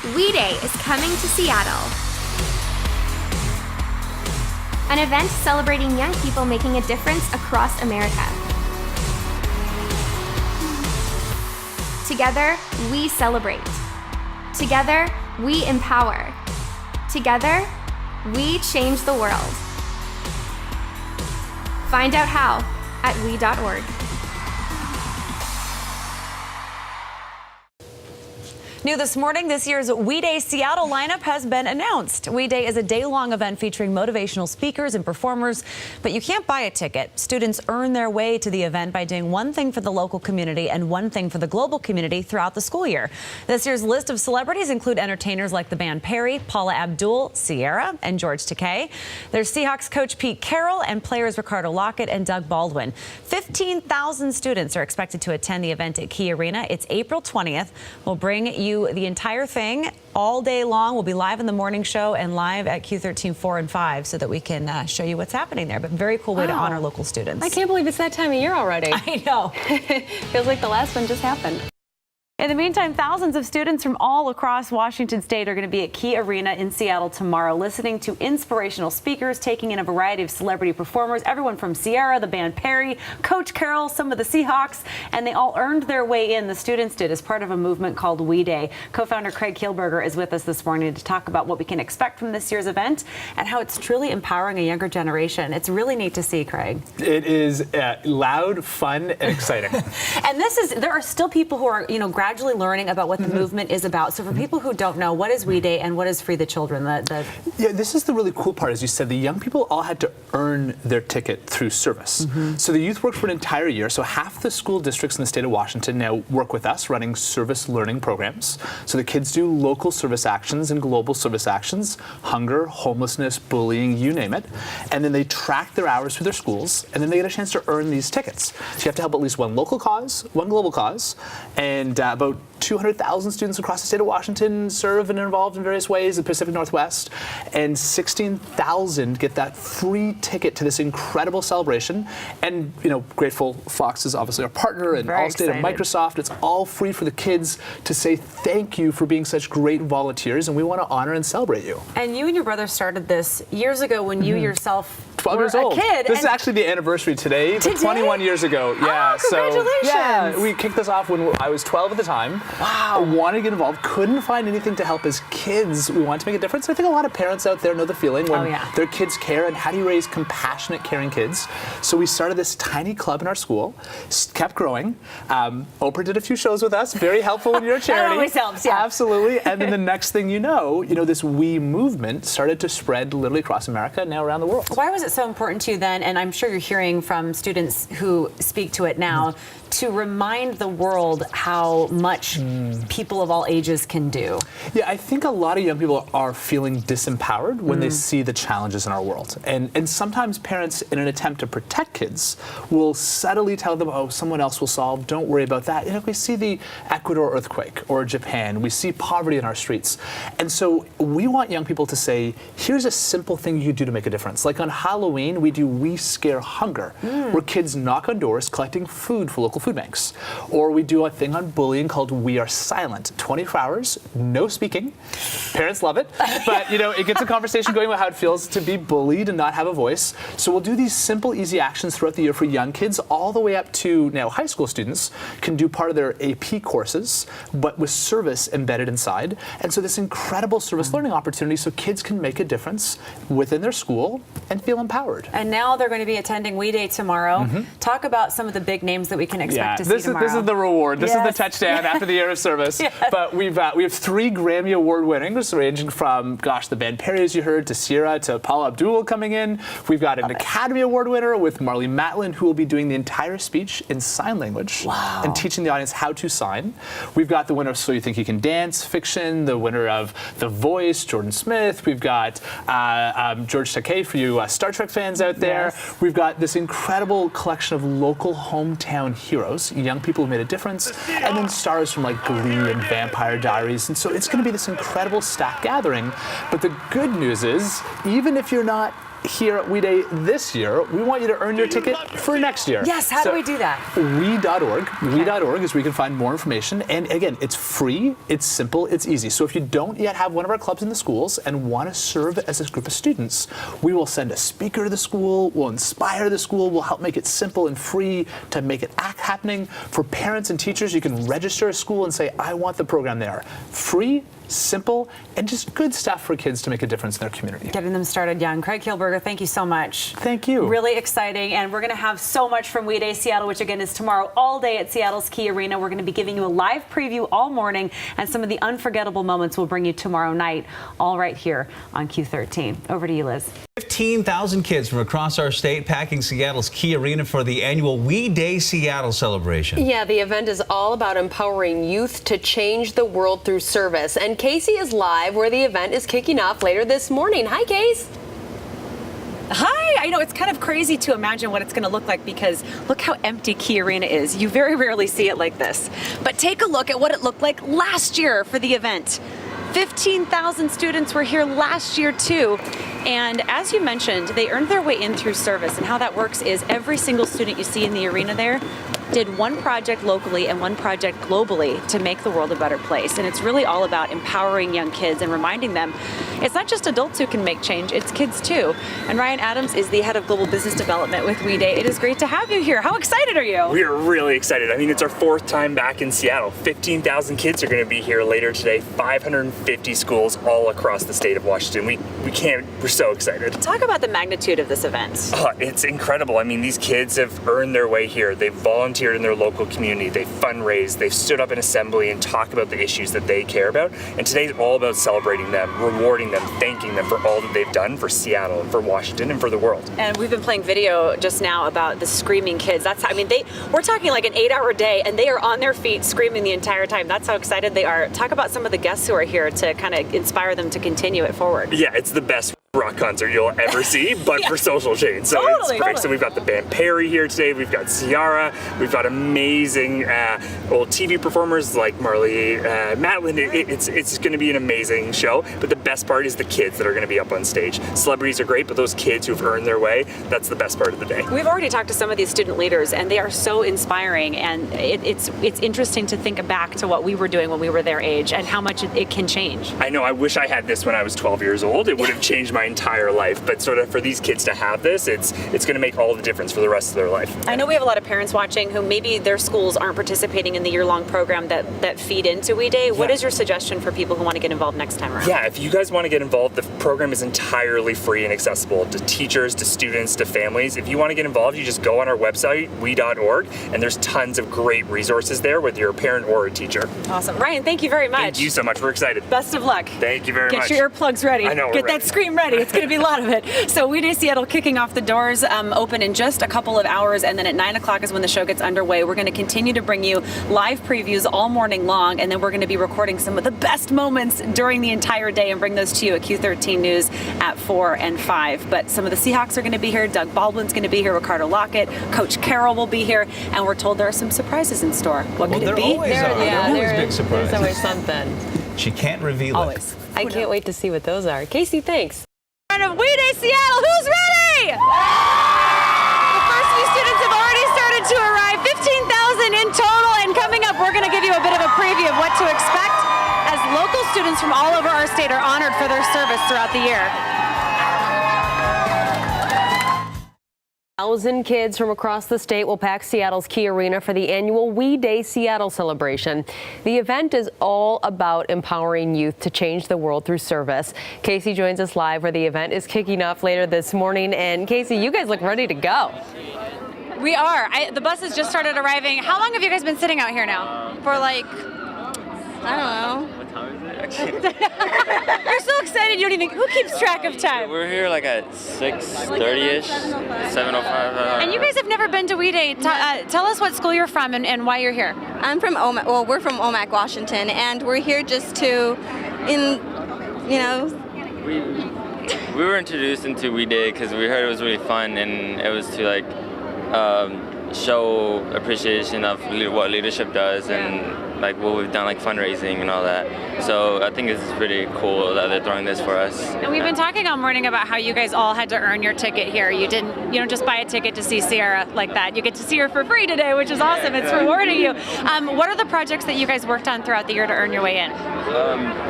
We Day is coming to Seattle. An event celebrating young people making a difference across America. Together, we celebrate. Together, we empower. Together, we change the world. Find out how at we.org. New this morning, this year's We Day Seattle lineup has been announced. We Day is a day-long event featuring motivational speakers and performers, but you can't buy a ticket. Students earn their way to the event by doing one thing for the local community and one thing for the global community throughout the school year. This year's list of celebrities include entertainers like the band Perry, Paula Abdul, Sierra, and George Takei. There's Seahawks coach Pete Carroll and players Ricardo Lockett and Doug Baldwin. 15,000 students are expected to attend the event at Key Arena. It's April 20th. We'll bring you the entire thing all day long. We'll be live in the morning show and live at Q13 4 and 5 so that we can show you what's happening there. But very cool way to honor local students. I can't believe it's that time of year already. I know. Feels like the last one just happened. In the meantime, thousands of students from all across Washington state are going to be at Key Arena in Seattle tomorrow, listening to inspirational speakers, taking in a variety of celebrity performers, everyone from Sierra, the band Perry, Coach Carroll, some of the Seahawks, and they all earned their way in, the students did, as part of a movement called We Day. Co-founder Craig Kielberger is with us this morning to talk about what we can expect from this year's event and how it's truly empowering a younger generation. It's really neat to see, Craig. It is loud, fun, and exciting. And there are still people who are, gradually learning about what the movement is about. So for people who don't know, what is We Day and what is Free the Children? Yeah, this is the really cool part. As you said, the young people all had to earn their ticket through service. So the youth worked for an entire year. So half the school districts in the state of Washington now work with us running service learning programs. So the kids do local service actions and global service actions, hunger, homelessness, bullying, you name it. And then they track their hours through their schools, and then they get a chance to earn these tickets. So you have to help at least one local cause, one global cause, and about 200,000 students across the state of Washington serve and are involved in various ways in the Pacific Northwest, and 16,000 get that free ticket to this incredible celebration. And Grateful Fox is obviously our partner, and Allstate and Microsoft. It's all free for the kids to say thank you for being such great volunteers, and we want to honor and celebrate you. And you and your brother started this years ago when you yourself 12 were years old. a kid. This is actually the anniversary today, but 21 years ago. Yeah, congratulations. So we kicked this off when I was 12 at the time. Wow. Wanted to get involved, couldn't find anything to help as kids. We wanted to make a difference. I think a lot of parents out there know the feeling when their kids care, and how do you raise compassionate, caring kids? So we started this tiny club in our school, kept growing. Oprah did a few shows with us, very helpful when you're a charity. That always helps, yeah. Absolutely. And then the next thing you know, this We movement started to spread literally across America and now around the world. Why was it so important to you then, and I'm sure you're hearing from students who speak to it now, to remind the world how much people of all ages can do? Yeah, I think a lot of young people are feeling disempowered when they see the challenges in our world. And sometimes parents, in an attempt to protect kids, will subtly tell them, oh, someone else will solve, don't worry about that. We see the Ecuador earthquake or Japan, we see poverty in our streets. And so we want young people to say, here's a simple thing you can do to make a difference. Like on Halloween, we do We Scare Hunger, where kids knock on doors collecting food for local food banks. Or we do a thing on bullying called We Are Silent. 24 hours, no speaking. Parents love it, but it gets a conversation going about how it feels to be bullied and not have a voice. So we'll do these simple, easy actions throughout the year for young kids, all the way up to now high school students can do part of their AP courses, but with service embedded inside. And so this incredible service learning opportunity so kids can make a difference within their school and feel empowered. And now they're going to be attending We Day tomorrow. Talk about some of the big names that we can expect to see tomorrow. This is the reward. This is the touchdown after the year of service. But we have 3 Grammy Award winners, ranging from, the band Perry, as you heard, to Sierra, to Paula Abdul coming in. We've got an Academy Award winner with Marlee Matlin, who will be doing the entire speech in sign language and teaching the audience how to sign. We've got the winner of So You Think You Can Dance fiction, the winner of The Voice, Jordan Smith. We've got George Takei for you Star Trek fans out there. We've got this incredible collection of local hometown heroes, young people who made a difference, and then stars from like Glee and Vampire Diaries. And so it's going to be this incredible stack gathering. But the good news is, even if you're not here at We Day this year, we want you to earn your ticket for next year. Yes, how do we do that? We.org. We.org is where you can find more information. And again, it's free, it's simple, it's easy. So if you don't yet have one of our clubs in the schools and want to serve as a group of students, we will send a speaker to the school, we'll inspire the school, we'll help make it simple and free to make it happening. For parents and teachers, you can register a school and say, I want the program there. Free, simple, and just good stuff for kids to make a difference in their community. Getting them started young. Craig Kielberger, thank you so much. Thank you. Really exciting, and we're going to have so much from We Day Seattle, which again is tomorrow all day at Seattle's Key Arena. We're going to be giving you a live preview all morning, and some of the unforgettable moments we'll bring you tomorrow night, all right here on Q13. Over to you, Liz. 15,000 kids from across our state packing Seattle's Key Arena for the annual We Day Seattle celebration. Yeah, the event is all about empowering youth to change the world through service. And Casey is live where the event is kicking off later this morning. Hi, Case. Hi! I know it's kind of crazy to imagine what it's going to look like because look how empty Key Arena is. You very rarely see it like this. But take a look at what it looked like last year for the event. 15,000 students were here last year too. And as you mentioned, they earned their way in through service. And how that works is every single student you see in the arena there did one project locally and one project globally to make the world a better place. And it's really all about empowering young kids and reminding them it's not just adults who can make change, it's kids too. And Ryan Adams is the head of global business development with We Day. It is great to have you here. How excited are you? We are really excited. I mean, it's our 4th time back in Seattle. 15,000 kids are going to be here later today. 550 schools all across the state of Washington. We're so excited. Talk about the magnitude of this event. It's incredible. I mean, these kids have earned their way here. They've volunteered in their local community. They've fundraised. They've stood up in assembly and talked about the issues that they care about. And today's all about celebrating them, rewarding them, thanking them for all that they've done for Seattle and for Washington and for the world. And we've been playing video just now about the screaming kids. We're talking like an 8-hour day and they are on their feet screaming the entire time. That's how excited they are. Talk about some of the guests who are here to kind of inspire them to continue it forward. Yeah, it's the best rock concert you'll ever see, but for social change. So it's perfect. So we've got the band Perry here today. We've got Ciara. We've got amazing old TV performers like Marley Matlin. It's going to be an amazing show. But the best part is the kids that are going to be up on stage. Celebrities are great, but those kids who've earned their way, that's the best part of the day. We've already talked to some of these student leaders, and they are so inspiring. And it's interesting to think back to what we were doing when we were their age and how much it can change. I know. I wish I had this when I was 12 years old. It would have changed my entire life, but sort of for these kids to have this, it's going to make all the difference for the rest of their life. I know we have a lot of parents watching who maybe their schools aren't participating in the year-long program that feed into We Day. What is your suggestion for people who want to get involved next time around? Yeah, if you guys want to get involved, the program is entirely free and accessible to teachers, to students, to families. If you want to get involved, you just go on our website, we.org, and there's tons of great resources there with your parent or a teacher. Awesome. Ryan, thank you very much. Thank you so much. We're excited. Best of luck. Thank you very much. Get your earplugs ready. I know. Get that scream ready. It's going to be a lot of it. So We Day Seattle kicking off, the doors open in just a couple of hours, and then at 9 o'clock is when the show gets underway. We're going to continue to bring you live previews all morning long, and then we're going to be recording some of the best moments during the entire day and bring those to you at Q13 News at 4 and 5. But some of the Seahawks are going to be here. Doug Baldwin's going to be here. Ricardo Lockett, Coach Carroll will be here, and we're told there are some surprises in What could it be? Always big surprises. There's always something. She can't reveal Always. it. I can't wait to see what those are. Casey, thanks. Of We Day Seattle, who's ready? The first few students have already started to arrive, 15,000 in total, and coming up we're going to give you a bit of a preview of what to expect as local students from all over our state are honored for their service throughout the year. 1,000 kids from across the state will pack Seattle's Key Arena for the annual We Day Seattle celebration. The event is all about empowering youth to change the world through service. Casey joins us live where the event is kicking off later this morning. And Casey, you guys look ready to go. We are. The buses just started arriving. How long have you guys been sitting out here now? For like, I don't know. You're so excited you don't even, who keeps track of time? We're here like at 6:30ish, 7:05. And you guys have never been to We Day. Tell us what school you're from and why you're here. I'm from Omak. Well, we're from Omak, Washington, and we're here just to, We were introduced into We Day because we heard it was really fun, and it was to like show appreciation of what leadership does, and like what we've done, like fundraising and all that. So I think it's pretty cool that they're throwing this for us. And we've been talking all morning about how you guys all had to earn your ticket here. You don't just buy a ticket to see Sierra like that. You get to see her for free today, which is awesome. It's rewarding you. What are the projects that you guys worked on throughout the year to earn your way in?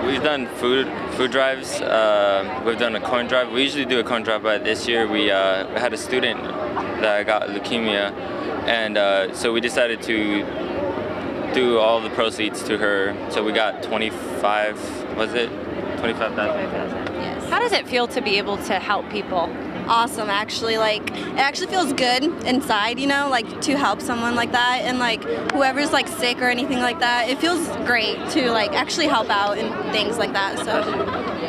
We've done food drives. We've done a coin drive. We usually do a coin drive, but this year we had a student that got leukemia, and so we decided to do all the proceeds to her. So we got 25,000. Yes. How does it feel to be able to help people? Awesome, actually. Like, it actually feels good inside, you know, like to help someone like that, and like whoever's like sick or anything like that. It feels great to like actually help out and things like that. So,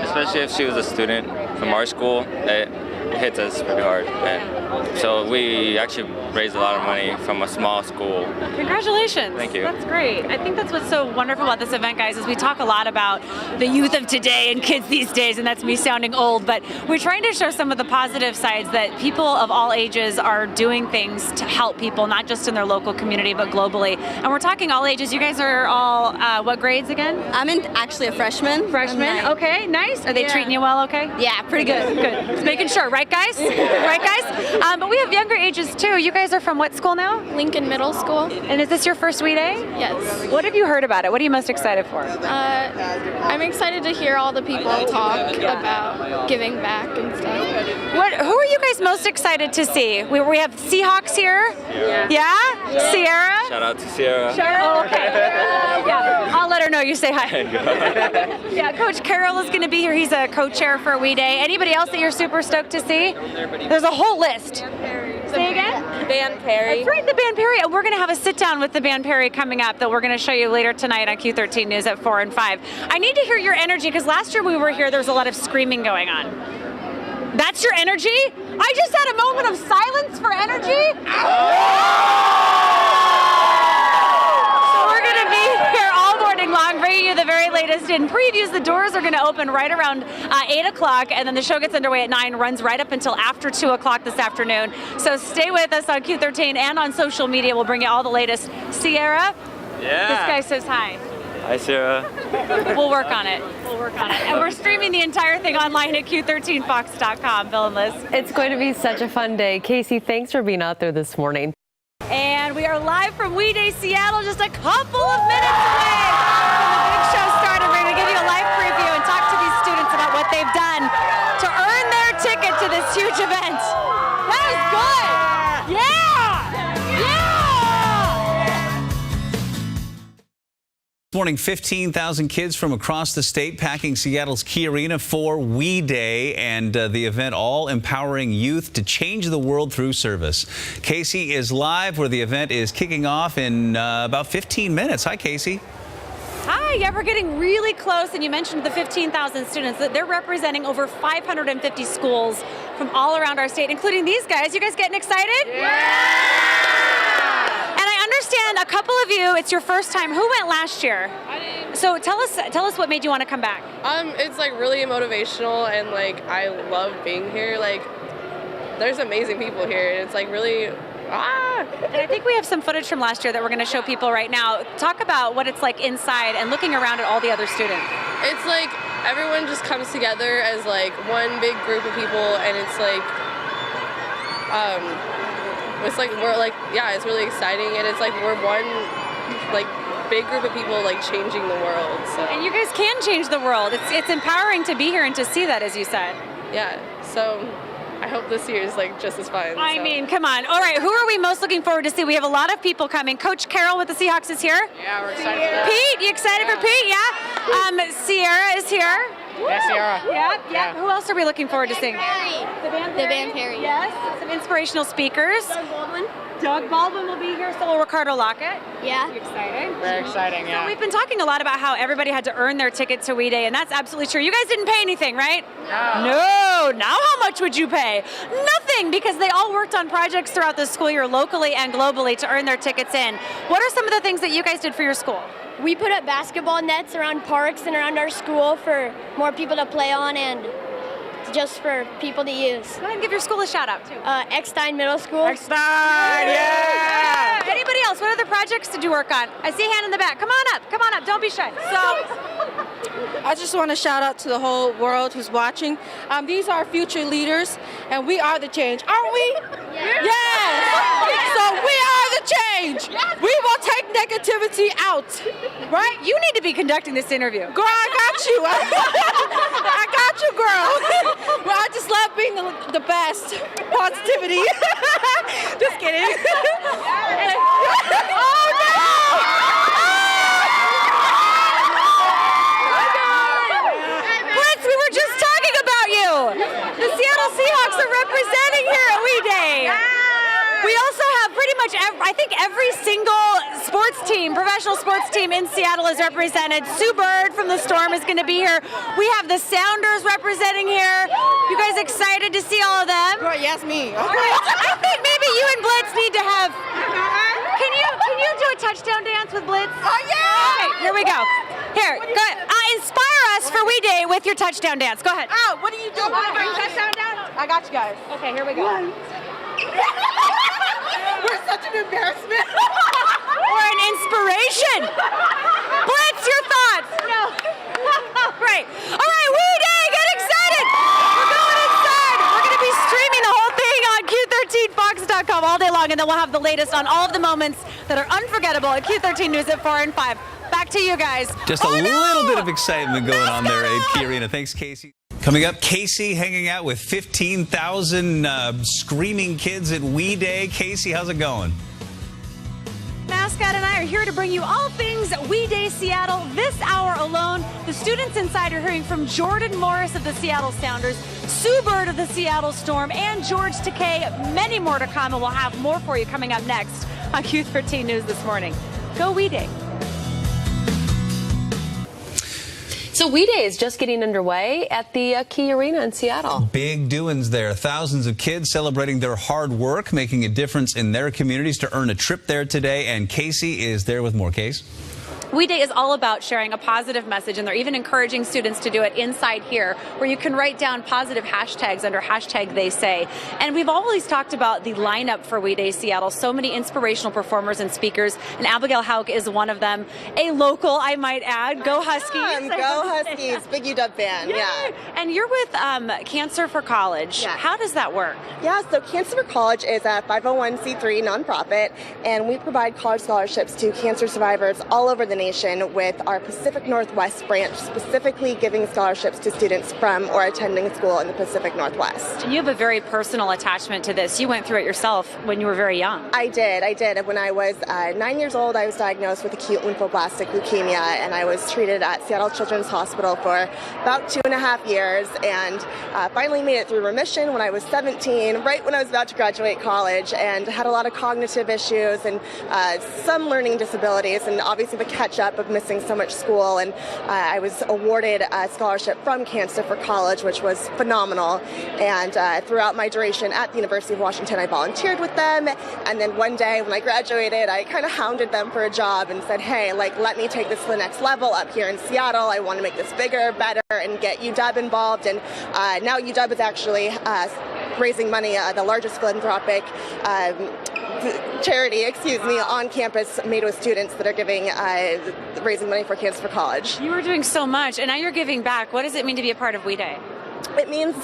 especially if she was a student from our school, it hits us pretty hard. And so we actually raised a lot of money from a small school. Congratulations. Thank you. That's great. I think that's what's so wonderful about this event, guys, is we talk a lot about the youth of today and kids these days, and that's me sounding old, but we're trying to show some of the positive sides that people of all ages are doing things to help people, not just in their local community, but globally. And we're talking all ages. You guys are all, what grades again? I'm actually a freshman. Freshman? Okay, nice. Are they treating you well okay? Yeah, pretty good. Good. Just making sure, right guys? Right guys? But we have younger ages too. You guys are from what school now? Lincoln Middle School. And is this your first We Day? Yes. What have you heard about it? What are you most excited for? I'm excited to hear all the people talk about giving back and stuff. Who are you guys most excited to see? We have Seahawks here. Yeah? Sierra? Shout out to Sierra. Oh, okay. Yeah, I'll let her know you say hi. Yeah, Coach Carroll is going to be here. He's a co-chair for We Day. Anybody else that you're super stoked to see? There's a whole list. Say again? Band Perry. That's right, the Band Perry. And we're going to have a sit-down with the Band Perry coming up that we're going to show you later tonight on Q13 News at 4 and 5. I need to hear your energy, because last year we were here, there was a lot of screaming going on. That's your energy? I just had a moment of silence for energy. So we're going to be here all morning long, bringing you the very latest in previews. The doors are going to open right around 8 o'clock, and then the show gets underway at 9, runs right up until after 2 o'clock this afternoon. So stay with us on Q13 and on social media. We'll bring you all the latest. Sierra? Yeah. This guy says hi. Hi, Sarah. We'll work on it. We'll work on it. And we're streaming the entire thing online at Q13Fox.com. Bill and Liz. It's going to be such a fun day. Casey, thanks for being out there this morning. And we are live from We Day Seattle, just a couple of minutes away from the big show started. We're going to give you a live preview and talk to these students about what they've done to earn their ticket to this huge event. That was good. Yeah! This morning, 15,000 kids from across the state packing Seattle's Key Arena for We Day, and the event all empowering youth to change the world through service. Casey is live where the event is kicking off in about 15 minutes. Hi, Casey. Hi, yeah, we're getting really close, and you mentioned the 15,000 students. They're representing over 550 schools from all around our state, including these guys. You guys getting excited? Yeah! Understand a couple of you, it's your first time. Who went last year? I did. So tell us what made you want to come back. It's like really motivational, and like I love being here. Like there's amazing people here, and it's like really And I think we have some footage from last year that we're going to show people right now. Talk about what it's like inside and looking around at all the other students. It's like everyone just comes together as like one big group of people, and it's like we're like, yeah, it's really exciting, and it's like we're one like big group of people like changing the world. So. And you guys can change the world. It's empowering to be here and to see that, as you said. Yeah. So I hope this year is like just as fun. I mean, come on. All right, who are we most looking forward to see? We have a lot of people coming. Coach Carroll with the Seahawks is here. Yeah, we're excited for that. Pete, you excited for Pete? Yeah. Sierra is here. Yeah, Sierra. Yeah. Who else are we looking forward to seeing? The Band Perry. Yes. Some inspirational speakers. Doug Baldwin will be here. So will Ricardo Lockett. Yeah. You excited? Very exciting, yeah. So we've been talking a lot about how everybody had to earn their ticket to We Day, and that's absolutely true. You guys didn't pay anything, right? No. Now how much would you pay? Nothing, because they all worked on projects throughout the school year, locally and globally, to earn their tickets in. What are some of the things that you guys did for your school? We put up basketball nets around parks and around our school for more people to play on and just for people to use. Go ahead and give your school a shout out too. Eckstein Middle School. Eckstein, yeah! Anybody else? What other projects did you work on? I see a hand in the back. Come on up. Come on up. Don't be shy. I just want to shout out to the whole world who's watching. These are future leaders, and we are the change, aren't we? Yes! So we are the change. We will take negativity out, right? You need to be conducting this interview. Girl, I got you. I got you, girl. Well, I just love being the best. Positivity. Just kidding. Oh, no! The Seattle Seahawks are representing here at We Day. We also have pretty much, I think every single sports team, professional sports team in Seattle is represented. Sue Bird from the Storm is going to be here. We have the Sounders representing here. You guys excited to see all of them? Girl, yes, me. I think maybe you and Blitz need to have. Can you do a touchdown dance with Blitz? Oh yeah! Okay, here we go. Here, go ahead. Inspire us for We Day with your touchdown dance. Go ahead. Oh, what are you doing? Touchdown dance? I got you guys. Okay, here we go. We're such an embarrassment. Or an inspiration. Blitz, your thoughts. No. Great. All right, We Day, get excited. We're going inside. We're going to be streaming the whole thing on Q13Fox.com all day long, and then we'll have the latest on all of the moments that are unforgettable at Q13 News at 4 and 5. Back to you guys. Just a little bit of excitement going on there at Key Arena. Thanks, Casey. Coming up, Casey hanging out with 15,000 screaming kids at We Day. Casey, how's it going? Mascot and I are here to bring you all things We Day Seattle. This hour alone, the students inside are hearing from Jordan Morris of the Seattle Sounders, Sue Bird of the Seattle Storm, and George Takei. Many more to come, and we'll have more for you coming up next on Q13 News this morning. Go We Day. So We Day is just getting underway at the Key Arena in Seattle. Big doings there. Thousands of kids celebrating their hard work, making a difference in their communities to earn a trip there today. And Casey is there with more. Case. We Day is all about sharing a positive message, and they're even encouraging students to do it inside here, where you can write down positive hashtags under #TheySay. And we've always talked about the lineup for We Day Seattle. So many inspirational performers and speakers, and Abigail Hauk is one of them. A local, I might add. Go Huskies. Go Huskies. Big UW fan. Yeah. And you're with Cancer for College. Yeah. How does that work? Yeah, so Cancer for College is a 501c3 nonprofit, and we provide college scholarships to cancer survivors all over the nation, with our Pacific Northwest branch specifically giving scholarships to students from or attending school in the Pacific Northwest. You have a very personal attachment to this. You went through it yourself when you were very young. I did. When I was 9 years old, I was diagnosed with acute lymphoblastic leukemia, and I was treated at Seattle Children's Hospital for about 2.5 years, and finally made it through remission when I was 17, right when I was about to graduate college, and had a lot of cognitive issues and some learning disabilities, and obviously the catch-up of missing so much school. And I was awarded a scholarship from Cancer for College, which was phenomenal. And throughout my duration at the University of Washington, I volunteered with them. And then one day when I graduated, I kind of hounded them for a job and said, hey, let me take this to the next level up here in Seattle. I want to make this bigger, better, and get UW involved. And now UW is actually raising money, the largest philanthropic charity, on campus, made with students that are giving, raising money for Cancer for College. You were doing so much, and now you're giving back. What does it mean to be a part of We Day? It means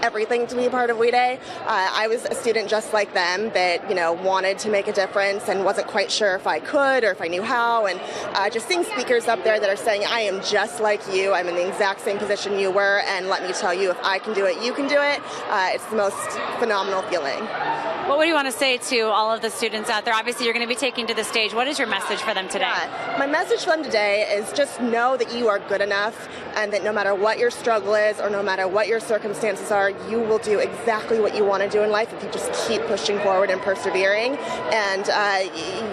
everything to be a part of We Day. I was a student just like them that, wanted to make a difference and wasn't quite sure if I could or if I knew how. And just seeing speakers up there that are saying, I am just like you, I'm in the exact same position you were, and let me tell you, if I can do it, you can do it. It's the most phenomenal feeling. What would you want to say to all of the students out there? Obviously, you're going to be taking to the stage. What is your message for them today? My message for them today is just know that you are good enough, and that no matter what your struggle is or no matter what your circumstances are, you will do exactly what you want to do in life if you just keep pushing forward and persevering. And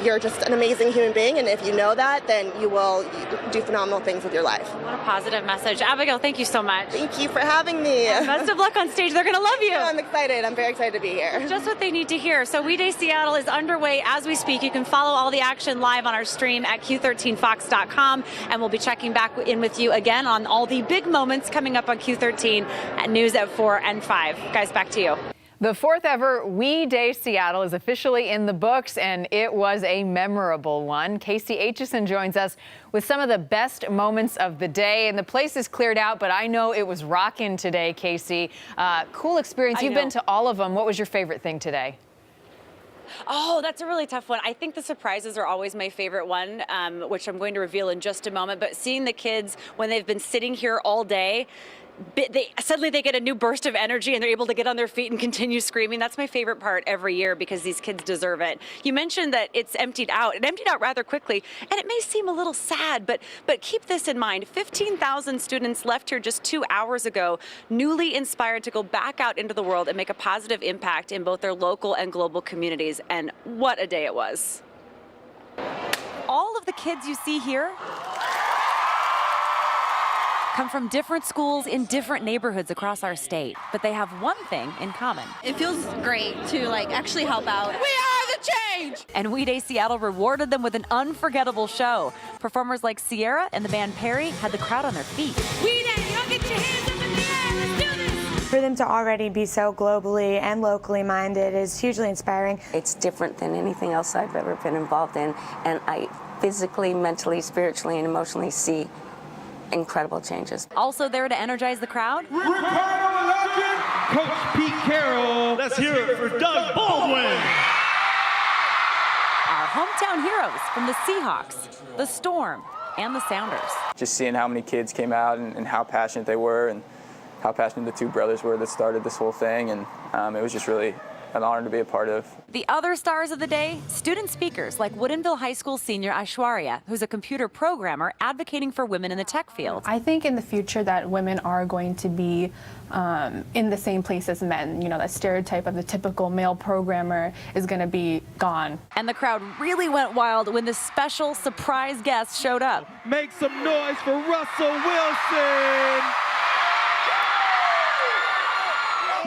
you're just an amazing human being, and if you know that, then you will do phenomenal things with your life. What a positive message. Abigail, thank you so much. Thank you for having me. Best of luck on stage. They're going to love you. I'm excited. I'm very excited to be here. Just what they need to hear. So We Day Seattle is underway as we speak. You can follow all the action live on our stream at Q13Fox.com, and we'll be checking back in with you again on all the big moments coming up on Q13 at News at 4 and 5. Guys, back to you. The fourth ever We Day Seattle is officially in the books, and it was a memorable one. Casey Aitchison joins us with some of the best moments of the day. And the place is cleared out, but I know it was rocking today, Casey. Cool experience. You've been to all of them. What was your favorite thing today? Oh, that's a really tough one. I think the surprises are always my favorite one, which I'm going to reveal in just a moment. But seeing the kids when they've been sitting here all day, suddenly they get a new burst of energy and they're able to get on their feet and continue screaming. That's my favorite part every year because these kids deserve it. You mentioned that it's emptied out. It emptied out rather quickly, and it may seem a little sad, but keep this in mind. 15,000 students left here just 2 hours ago, newly inspired to go back out into the world and make a positive impact in both their local and global communities. And what a day it was. All of the kids you see here come from different schools in different neighborhoods across our state, but they have one thing in common. It feels great to actually help out. We are the change! And We Day Seattle rewarded them with an unforgettable show. Performers like Sierra and the band Perry had the crowd on their feet. We Day, y'all get your hands up in the air, let's do this! For them to already be so globally and locally minded is hugely inspiring. It's different than anything else I've ever been involved in, and I physically, mentally, spiritually, and emotionally see incredible changes. Also there to energize the crowd, Coach Pete Carroll. Let's hear it for Doug Baldwin. Our hometown heroes from the Seahawks, the Storm, and the Sounders. Just seeing how many kids came out and how passionate they were and how passionate the two brothers were that started this whole thing, and it was just really an honor to be a part of. The other stars of the day, student speakers like Woodinville High School senior Aishwarya, who's a computer programmer advocating for women in the tech field. I think in the future that women are going to be in the same place as men. You know, that stereotype of the typical male programmer is going to be gone. And the crowd really went wild when this special surprise guest showed up. Make some noise for Russell Wilson.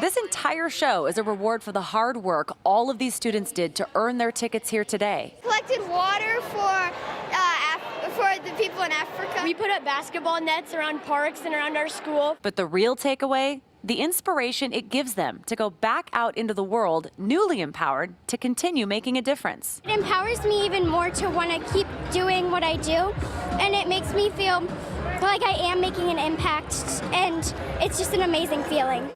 This entire show is a reward for the hard work all of these students did to earn their tickets here today. Collected water for the people in Africa. We put up basketball nets around parks and around our school. But the real takeaway, the inspiration it gives them to go back out into the world, newly empowered, to continue making a difference. It empowers me even more to want to keep doing what I do, and it makes me feel like I am making an impact, and it's just an amazing feeling.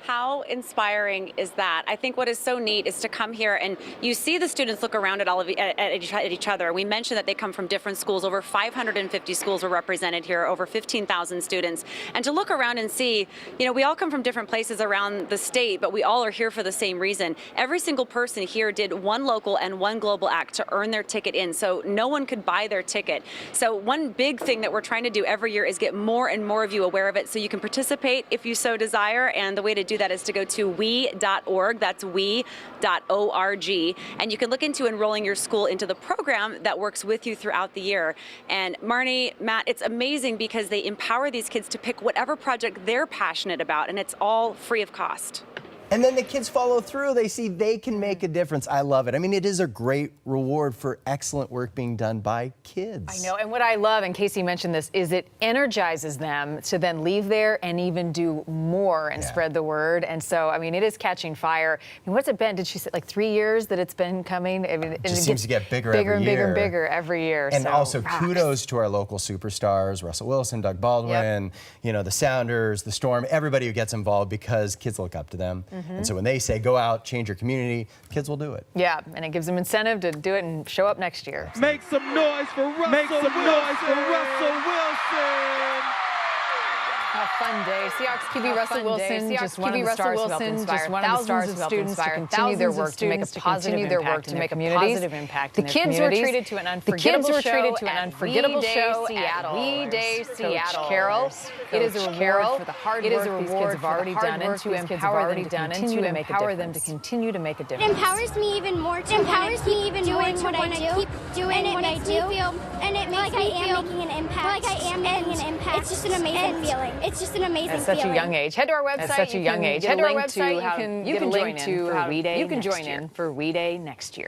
How inspiring is that? I think what is so neat is to come here and you see the students look around at each other. We mentioned that they come from different schools. Over 550 schools were represented here, over 15,000 students. And to look around and see, you know, we all come from different places around the state, but we all are here for the same reason. Every single person here did one local and one global act to earn their ticket in, so no one could buy their ticket. So one big thing that we're trying to do every year is get more and more of you aware of it so you can participate if you so desire. And the way to do that is to go to we.org. That's we.org. And you can look into enrolling your school into the program that works with you throughout the year. And Marnie, Matt, it's amazing because they empower these kids to pick whatever project they're passionate about, and it's all free of cost. And then the kids follow through. They see they can make a difference. I love it. I mean, it is a great reward for excellent work being done by kids. I know, and what I love, and Casey mentioned this, is it energizes them to then leave there and even do more and spread the word. And so, I mean, it is catching fire. I mean, what's it been? Did she say like 3 years that it's been coming? I mean, it just seems to get bigger and every year. and bigger every year. And so, also kudos to our local superstars, Russell Wilson, Doug Baldwin, you know, the Sounders, the Storm, everybody who gets involved because kids look up to them. And so when they say, go out, change your community, kids will do it. Yeah, and it gives them incentive to do it and show up next year. Make some noise for Russell Wilson. Make some noise for Russell Wilson. A fun day. Seahawks QB Russell Wilson, just one of the stars who helped inspire thousands of students to continue their work to make a positive impact in their communities. The kids were treated to an unforgettable show at We Day Seattle. Coach Carroll, it is a reward for the hard work these kids have already done and to empower them to continue to make a difference. It empowers me even more to empowers me even more to want to keep doing what I do, and it makes me feel making an impact. Like I am making an impact. It's just an amazing feeling. It's just an amazing feeling. At such a young age. Head to our website. At such a young age. Head to our website. You can join in for We Day next year.